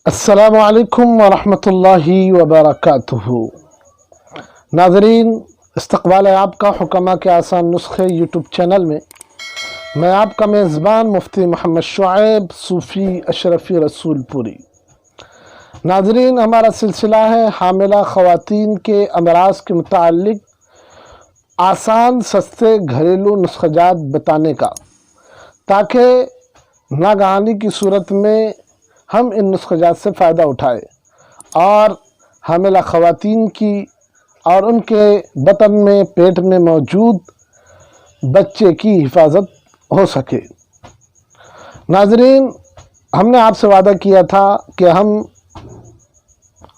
السلام علیکم ورحمۃ اللہ وبرکاتہ۔ ناظرین، استقبال ہے آپ کا حکمہ کے آسان نسخے یوٹیوب چینل میں آپ کا میزبان مفتی محمد شعیب صوفی اشرفی رسول پوری۔ ناظرین، ہمارا سلسلہ ہے حاملہ خواتین کے امراض کے متعلق آسان سستے گھریلو نسخہ جات بتانے کا، تاکہ ناگہانی کی صورت میں ہم ان نسخہ جات سے فائدہ اٹھائیں اور حاملہ خواتین کی اور ان کے بطن میں پیٹ میں موجود بچے کی حفاظت ہو سکے۔ ناظرین، ہم نے آپ سے وعدہ کیا تھا کہ ہم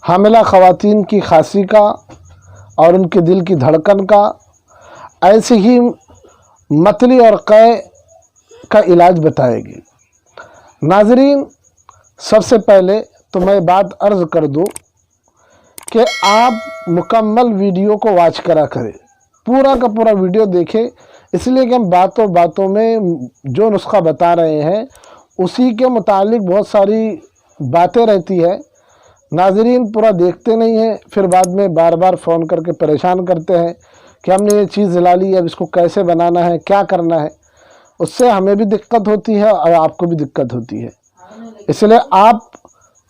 حاملہ خواتین کی کھانسی کا اور ان کے دل کی دھڑکن کا، ایسے ہی متلی اور قے کا علاج بتائے گی۔ ناظرین، سب سے پہلے تو میں بات عرض کر دوں کہ آپ مکمل ویڈیو کو واچ کرا کریں، پورا کا پورا ویڈیو دیکھیں، اس لیے کہ ہم باتوں میں جو نسخہ بتا رہے ہیں اسی کے متعلق بہت ساری باتیں رہتی ہے۔ ناظرین پورا دیکھتے نہیں ہیں، پھر بعد میں بار بار فون کر کے پریشان کرتے ہیں کہ ہم نے یہ چیز لا لی، اب اس کو کیسے بنانا ہے، کیا کرنا ہے۔ اس سے ہمیں بھی دقت ہوتی ہے اور آپ کو بھی دقت ہوتی ہے۔ اس لیے آپ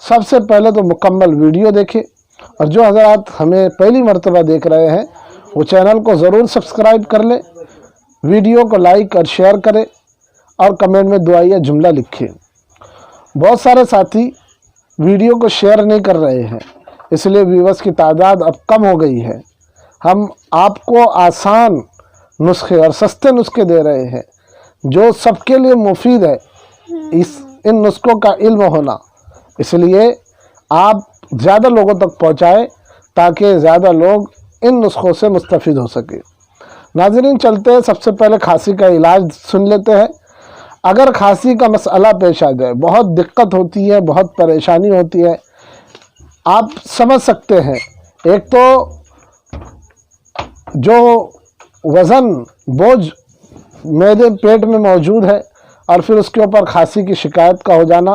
سب سے پہلے تو مکمل ویڈیو دیکھیں، اور جو حضرات ہمیں پہلی مرتبہ دیکھ رہے ہیں وہ چینل کو ضرور سبسکرائب کر لیں، ویڈیو کو لائک اور شیئر کریں اور کمنٹ میں دعائیہ جملہ لکھیں۔ بہت سارے ساتھی ویڈیو کو شیئر نہیں کر رہے ہیں، اس لیے ویورز کی تعداد اب کم ہو گئی ہے۔ ہم آپ کو آسان نسخے اور سستے نسخے دے رہے ہیں جو سب کے لیے مفید ہے، ان نسخوں کا علم ہونا، اس لیے آپ زیادہ لوگوں تک پہنچائیں تاکہ زیادہ لوگ ان نسخوں سے مستفید ہو سکے۔ ناظرین، چلتے ہیں، سب سے پہلے کھانسی کا علاج سن لیتے ہیں۔ اگر کھانسی کا مسئلہ پیش آ جائے، بہت دقت ہوتی ہے، بہت پریشانی ہوتی ہے، آپ سمجھ سکتے ہیں۔ ایک تو جو وزن بوجھ معدے پیٹ میں موجود ہے اور پھر اس کے اوپر کھانسی کی شکایت کا ہو جانا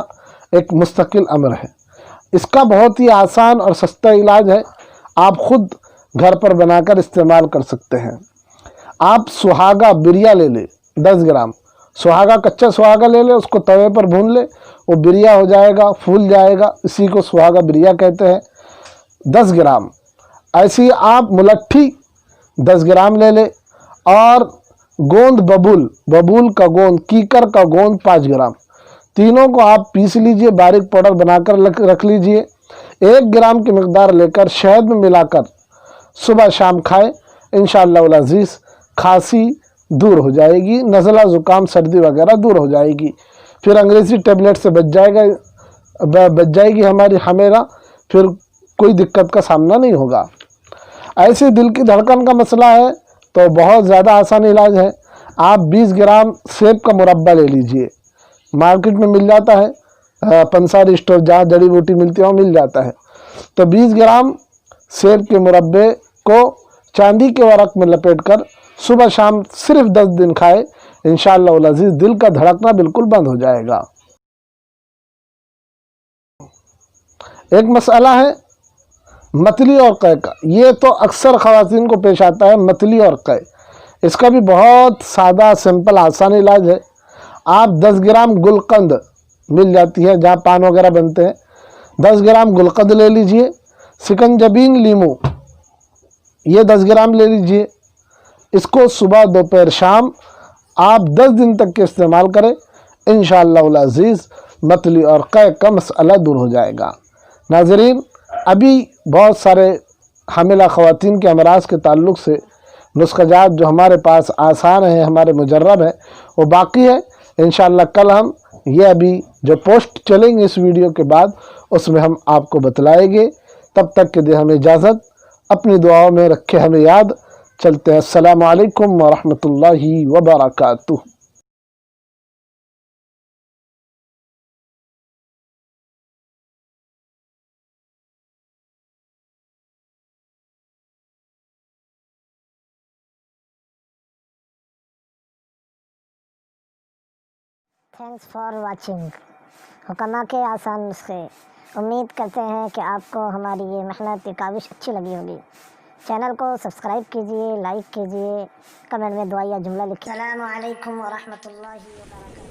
ایک مستقل امر ہے۔ اس کا بہت ہی آسان اور سستا علاج ہے، آپ خود گھر پر بنا کر استعمال کر سکتے ہیں۔ آپ سہاگا بریا لے لیں 10 گرام، سہاگا کچا سہاگا لے لیں، اس کو توے پر بھون لیں، وہ بریا ہو جائے گا، پھول جائے گا، اسی کو سہاگا بریا کہتے ہیں، 10 گرام۔ ایسی آپ ملٹھی 10 گرام لے لیں، اور گوند ببول کا گوند، کیکر کا گوند 5 گرام، تینوں کو آپ پیس لیجئے، باریک پاؤڈر بنا کر رکھ لیجئے۔ 1 گرام کی مقدار لے کر شہد میں ملا کر صبح شام کھائیں، انشاءاللہ العزیز کھانسی دور ہو جائے گی، نزلہ زکام سردی وغیرہ دور ہو جائے گی، پھر انگریزی ٹیبلٹ سے بچ جائے گی ہماری حمیرہ، پھر کوئی دقت کا سامنا نہیں ہوگا۔ ایسے دل کی دھڑکن کا مسئلہ ہے تو بہت زیادہ آسان علاج ہے۔ آپ 20 گرام سیب کا مربع لے لیجئے، مارکیٹ میں مل جاتا ہے، پنساری اسٹور جہاں جڑی بوٹی ملتی ہے وہ مل جاتا ہے۔ تو 20 گرام سیب کے مربے کو چاندی کے ورق میں لپیٹ کر صبح شام صرف 10 دن کھائے، انشاءاللہ العزیز دل کا دھڑکنا بالکل بند ہو جائے گا۔ ایک مسئلہ ہے متلی اور قے کا، یہ تو اکثر خواتین کو پیش آتا ہے، متلی اور قے۔ اس کا بھی بہت سادہ سمپل آسان علاج ہے۔ آپ 10 گرام گلقند مل جاتی ہے جہاں پان وغیرہ بنتے ہیں، 10 گرام گلقند لے لیجئے۔ سکنجبین لیمو یہ 10 گرام لے لیجئے، اس کو صبح دوپہر شام آپ 10 دن تک کے استعمال کریں، انشاءاللہ العزیز متلی اور قے کا مسئلہ دور ہو جائے گا۔ ناظرین، ابھی بہت سارے حاملہ خواتین کے امراض کے تعلق سے نسخہ جات جو ہمارے پاس آسان ہیں، ہمارے مجرب ہیں، وہ باقی ہے۔ انشاءاللہ کل ہم یہ ابھی جو پوسٹ چلیں گے اس ویڈیو کے بعد، اس میں ہم آپ کو بتلائیں گے۔ تب تک کے دیں ہمیں اجازت، اپنی دعاؤں میں رکھے ہمیں یاد۔ چلتے ہیں، السلام علیکم ورحمۃ اللہ وبرکاتہ۔ Thanks for watching. حکمہ کے آسان نسخے امید کرتے ہیں کہ آپ کو ہماری یہ محنت، یہ کاوش اچھی لگی ہوگی۔ چینل کو سبسکرائب کیجئے، لائک کیجئے، کمنٹ میں دعائیہ جملہ لکھیں۔ السلام علیکم ورحمۃ اللہ وبرکاتہ۔